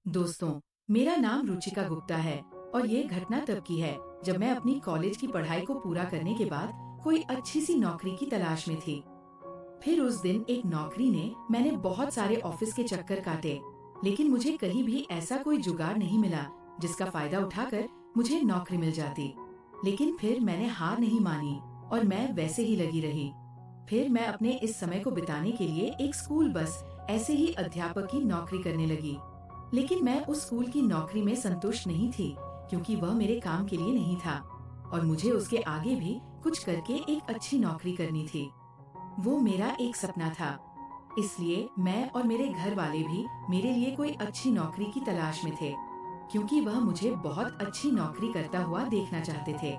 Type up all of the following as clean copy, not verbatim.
दोस्तों, मेरा नाम रुचिका गुप्ता है और ये घटना तब की है जब मैं अपनी कॉलेज की पढ़ाई को पूरा करने के बाद कोई अच्छी सी नौकरी की तलाश में थी। फिर उस दिन एक नौकरी ने मैंने बहुत सारे ऑफिस के चक्कर काटे, लेकिन मुझे कहीं भी ऐसा कोई जुगाड़ नहीं मिला जिसका फायदा उठाकर मुझे नौकरी मिल जाती। लेकिन फिर मैंने हार नहीं मानी और मैं वैसे ही लगी रही। फिर मैं अपने इस समय को बिताने के लिए एक स्कूल बस ऐसे ही अध्यापक की नौकरी करने लगी। लेकिन मैं उस स्कूल की नौकरी में संतुष्ट नहीं थी, क्योंकि वह मेरे काम के लिए नहीं था और मुझे उसके आगे भी कुछ करके एक अच्छी नौकरी करनी थी। वो मेरा एक सपना था। इसलिए मैं और मेरे घर वाले भी मेरे लिए कोई अच्छी नौकरी की तलाश में थे, क्योंकि वह मुझे बहुत अच्छी नौकरी करता हुआ देखना चाहते थे,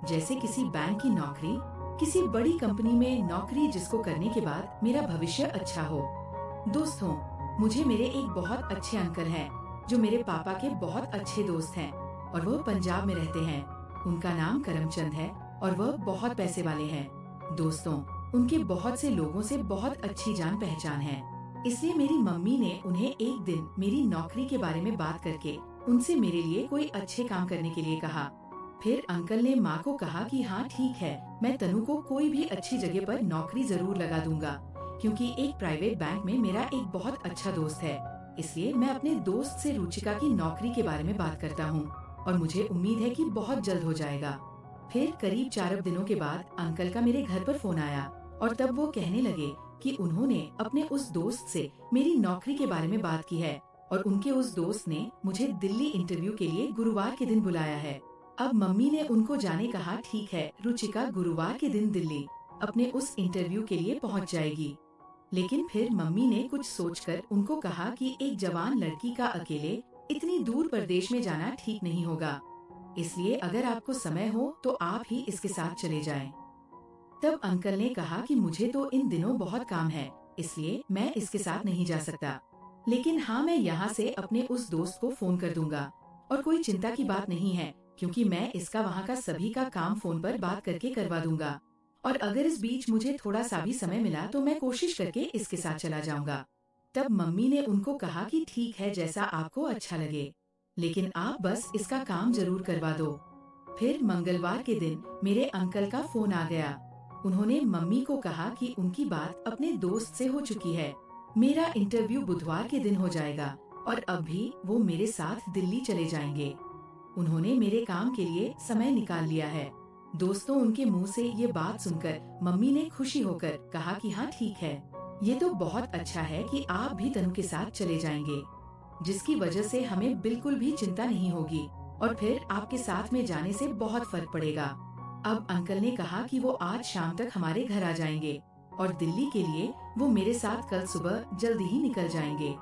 जैसे किसी बैंक की नौकरी, किसी बड़ी कंपनी में नौकरी जिसको करने के बाद मेरा भविष्य अच्छा हो। दोस्तों, मुझे मेरे एक बहुत अच्छे अंकल हैं जो मेरे पापा के बहुत अच्छे दोस्त हैं और वह पंजाब में रहते हैं। उनका नाम करमचंद है और वह बहुत पैसे वाले हैं। दोस्तों, उनके बहुत से लोगों से बहुत अच्छी जान पहचान है। इसलिए मेरी मम्मी ने उन्हें एक दिन मेरी नौकरी के बारे में बात करके उनसे मेरे लिए कोई अच्छे काम करने के लिए कहा। फिर अंकल ने माँ को कहा कि हाँ ठीक है, मैं तनु को कोई भी अच्छी जगह पर नौकरी जरूर लगा दूंगा, क्योंकि एक प्राइवेट बैंक में मेरा एक बहुत अच्छा दोस्त है। इसलिए मैं अपने दोस्त से रुचिका की नौकरी के बारे में बात करता हूँ और मुझे उम्मीद है कि बहुत जल्द हो जाएगा। फिर करीब 4 दिनों के बाद अंकल का मेरे घर पर फोन आया और तब वो कहने लगे कि उन्होंने अपने उस दोस्त से मेरी नौकरी के बारे में बात की है और उनके उस दोस्त ने मुझे दिल्ली इंटरव्यू के लिए गुरुवार के दिन बुलाया है। अब मम्मी ने उनको जाने कहा, ठीक है, रुचिका गुरुवार के दिन दिल्ली अपने उस इंटरव्यू के लिए पहुंच जाएगी। लेकिन फिर मम्मी ने कुछ सोचकर उनको कहा कि एक जवान लड़की का अकेले इतनी दूर प्रदेश में जाना ठीक नहीं होगा। इसलिए अगर आपको समय हो तो आप ही इसके साथ चले जाएं। तब अंकल ने कहा कि मुझे तो इन दिनों बहुत काम है, इसलिए मैं इसके साथ नहीं जा सकता। लेकिन हाँ, मैं यहाँ से अपने उस दोस्त को फोन कर दूंगा और कोई चिंता की बात नहीं है, क्योंकि मैं इसका वहाँ का सभी का काम फोन पर बात करके करवा दूंगा। और अगर इस बीच मुझे थोड़ा सा भी समय मिला तो मैं कोशिश करके इसके साथ चला जाऊंगा। तब मम्मी ने उनको कहा कि ठीक है, जैसा आपको अच्छा लगे, लेकिन आप बस इसका काम जरूर करवा दो। फिर मंगलवार के दिन मेरे अंकल का फोन आ गया। उन्होंने मम्मी को कहा कि उनकी बात अपने दोस्त से हो चुकी है। मेरा इंटरव्यू बुधवार के दिन हो जाएगा और अब भी वो मेरे साथ दिल्ली चले जाएंगे। उन्होंने मेरे काम के लिए समय निकाल लिया है। दोस्तों, उनके मुंह से ये बात सुनकर मम्मी ने खुशी होकर कहा कि हाँ ठीक है, ये तो बहुत अच्छा है कि आप भी तनु के साथ चले जाएंगे, जिसकी वजह से हमें बिल्कुल भी चिंता नहीं होगी और फिर आपके साथ में जाने से बहुत फर्क पड़ेगा। अब अंकल ने कहा कि वो आज शाम तक हमारे घर आ जाएंगे और दिल्ली के लिए वो मेरे साथ कल सुबह जल्दी ही निकल जाएंगे।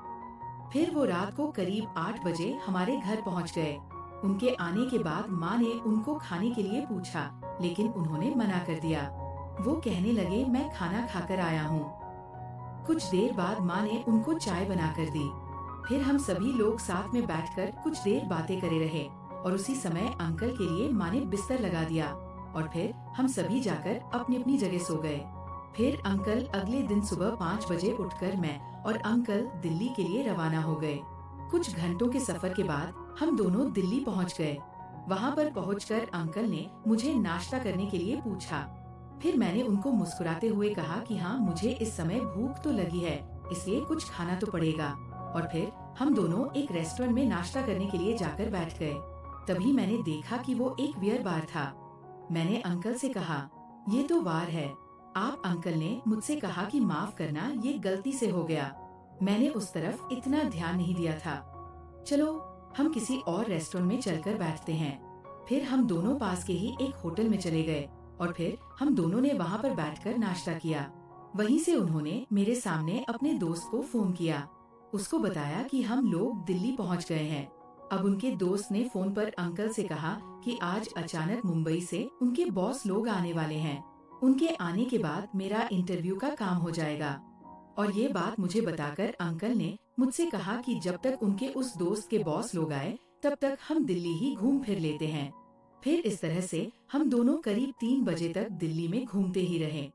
फिर वो रात को करीब 8 बजे हमारे घर पहुंच गए। उनके आने के बाद माँ ने उनको खाने के लिए पूछा, लेकिन उन्होंने मना कर दिया। वो कहने लगे, मैं खाना खाकर आया हूँ। कुछ देर बाद माँ ने उनको चाय बना कर दी। फिर हम सभी लोग साथ में बैठकर कुछ देर बातें करे रहे और उसी समय अंकल के लिए माँ ने बिस्तर लगा दिया और फिर हम सभी जाकर अपनी अपनी जगह सो गए। फिर अंकल अगले दिन सुबह 5 बजे उठकर मैं और अंकल दिल्ली के लिए रवाना हो गए। कुछ घंटों के सफर के बाद हम दोनों दिल्ली पहुंच गए। वहां पर पहुंचकर अंकल ने मुझे नाश्ता करने के लिए पूछा। फिर मैंने उनको मुस्कुराते हुए कहा कि हाँ, मुझे इस समय भूख तो लगी है, इसलिए कुछ खाना तो पड़ेगा। और फिर हम दोनों एक रेस्टोरेंट में नाश्ता करने के लिए जाकर बैठ गए। तभी मैंने देखा कि वो एक बियर बार था। मैंने अंकल से कहा, ये तो बार है। आप अंकल ने मुझसे कहा कि माफ करना, ये गलती से हो गया, मैंने उस तरफ इतना ध्यान नहीं दिया था। चलो हम किसी और रेस्टोरेंट में चलकर बैठते हैं। फिर हम दोनों पास के ही एक होटल में चले गए और फिर हम दोनों ने वहाँ पर बैठकर नाश्ता किया। वहीं से उन्होंने मेरे सामने अपने दोस्त को फोन किया, उसको बताया कि हम लोग दिल्ली पहुँच गए हैं। अब उनके दोस्त ने फोन पर अंकल से कहा कि आज अचानक मुंबई से उनके बॉस लोग आने वाले हैं। उनके आने के बाद मेरा इंटरव्यू का काम हो जाएगा। और ये बात मुझे बताकर अंकल ने मुझसे कहा कि जब तक उनके उस दोस्त के बॉस लोग आए तब तक हम दिल्ली ही घूम फिर लेते हैं। फिर इस तरह से हम दोनों करीब 3 बजे तक दिल्ली में घूमते ही रहे।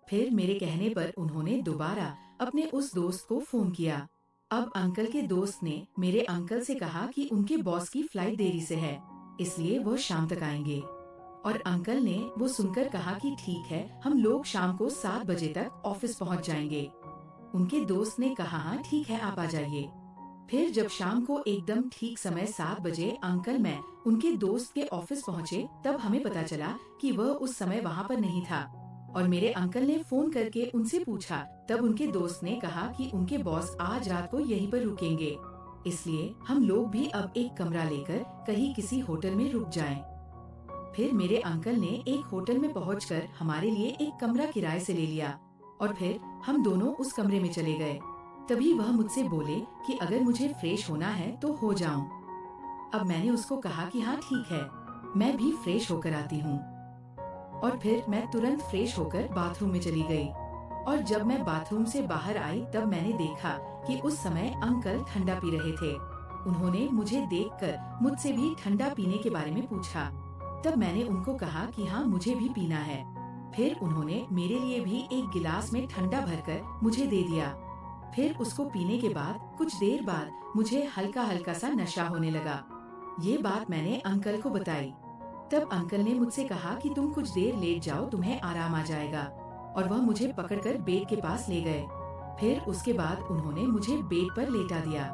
फिर मेरे कहने पर उन्होंने दोबारा अपने उस दोस्त को फोन किया। अब अंकल के दोस्त ने मेरे अंकल से कहा कि उनके बॉस की फ्लाइट देरी से है, इसलिए वो शाम तक आएंगे। और अंकल ने वो सुनकर कहा कि ठीक है, हम लोग शाम को 7 बजे तक ऑफिस पहुंच जाएंगे। उनके दोस्त ने कहा हाँ ठीक है, आप आ जाइए। फिर जब शाम को एकदम ठीक समय 7 बजे अंकल मैं उनके दोस्त के ऑफिस पहुंचे, तब हमें पता चला कि वह उस समय वहाँ पर नहीं था। और मेरे अंकल ने फोन करके उनसे पूछा, तब उनके दोस्त ने कहा कि उनके बॉस आज रात को यहीं पर रुकेंगे, इसलिए हम लोग भी अब एक कमरा लेकर कहीं किसी होटल में रुक जाएं। फिर मेरे अंकल ने एक होटल में पहुंचकर हमारे लिए एक कमरा किराए से ले लिया और फिर हम दोनों उस कमरे में चले गए। तभी वह मुझसे बोले कि अगर मुझे फ्रेश होना है तो हो जाऊं। अब मैंने उसको कहा कि हाँ ठीक है, मैं भी फ्रेश होकर आती हूँ। और फिर मैं तुरंत फ्रेश होकर बाथरूम में चली गई। और जब मैं बाथरूम से बाहर आई तब मैंने देखा कि उस समय अंकल ठंडा पी रहे थे। उन्होंने मुझे देखकर मुझसे भी ठंडा पीने के बारे में पूछा। तब मैंने उनको कहा कि हाँ मुझे भी पीना है। फिर उन्होंने मेरे लिए भी एक गिलास में ठंडा भरकर मुझे दे दिया। फिर उसको पीने के बाद कुछ देर बाद मुझे हल्का हल्का सा नशा होने लगा। ये बात मैंने अंकल को बताई। तब अंकल ने मुझसे कहा कि तुम कुछ देर लेट जाओ, तुम्हें आराम आ जाएगा। और वह मुझे पकड़कर बेड के पास ले गए। फिर उसके बाद उन्होंने मुझे बेड पर लेटा दिया।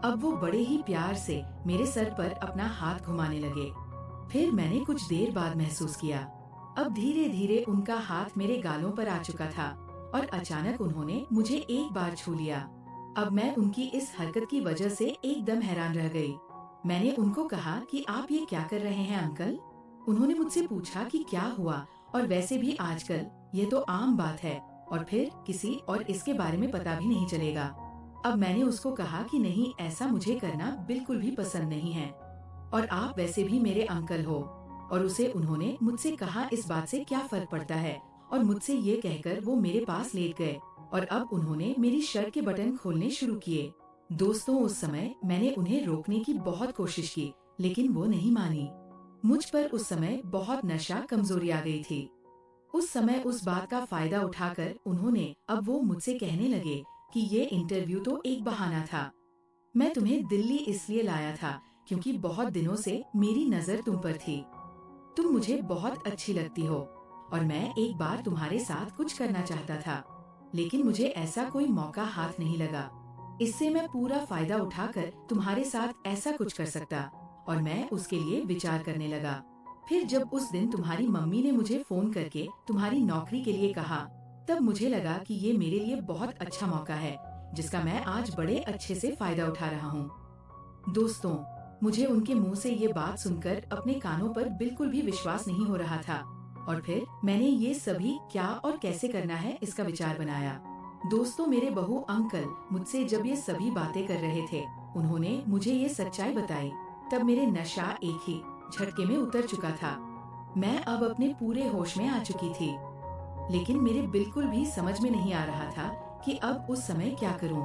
अब वो बड़े ही प्यार से मेरे सर पर अपना हाथ घुमाने लगे। फिर मैंने कुछ देर बाद महसूस किया, अब धीरे धीरे उनका हाथ मेरे गालों पर आ चुका था और अचानक उन्होंने मुझे एक बार छू लिया। अब मैं उनकी इस हरकत की वजह से एकदम हैरान रह गई। मैंने उनको कहा कि आप ये क्या कर रहे हैं अंकल? उन्होंने मुझसे पूछा कि क्या हुआ, और वैसे भी आजकल ये तो आम बात है और फिर किसी और इसके बारे में पता भी नहीं चलेगा। अब मैंने उसको कहा कि नहीं, ऐसा मुझे करना बिल्कुल भी पसंद नहीं है और आप वैसे भी मेरे अंकल हो। और उसे उन्होंने मुझसे कहा इस बात से क्या फर्क पड़ता है, और मुझसे ये कहकर वो मेरे पास लेट गए और अब उन्होंने मेरी शर्ट के बटन खोलने शुरू किए। दोस्तों, उस समय मैंने उन्हें रोकने की बहुत कोशिश की, लेकिन वो नहीं मानी। मुझ पर उस समय बहुत नशा, कमजोरी आ गई थी। उस समय उस बात का फायदा उठाकर उन्होंने अब वो मुझसे कहने लगे कि ये इंटरव्यू तो एक बहाना था। मैं तुम्हें दिल्ली इसलिए लाया था क्योंकि बहुत दिनों से मेरी नजर तुम पर थी। तुम मुझे बहुत अच्छी लगती हो और मैं एक बार तुम्हारे साथ कुछ करना चाहता था, लेकिन मुझे ऐसा कोई मौका हाथ नहीं लगा। इससे मैं पूरा फायदा उठाकर तुम्हारे साथ ऐसा कुछ कर सकता और मैं उसके लिए विचार करने लगा। फिर जब उस दिन तुम्हारी मम्मी ने मुझे फोन करके तुम्हारी नौकरी के लिए कहा, तब मुझे लगा कि ये मेरे लिए बहुत अच्छा मौका है जिसका मैं आज बड़े अच्छे से फायदा उठा रहा हूँ। दोस्तों, मुझे उनके मुंह से ये बात सुनकर अपने कानों पर बिल्कुल भी विश्वास नहीं हो रहा था और फिर मैंने ये सभी क्या और कैसे करना है इसका विचार बनाया। दोस्तों, मेरे बहू अंकल मुझसे जब ये सभी बातें कर रहे थे, उन्होंने मुझे ये सच्चाई बताई। तब मेरे नशा एक ही झटके में उतर चुका था। मैं अब अपने पूरे होश में आ चुकी थी, लेकिन मेरे बिल्कुल भी समझ में नहीं आ रहा था कि अब उस समय क्या करूं।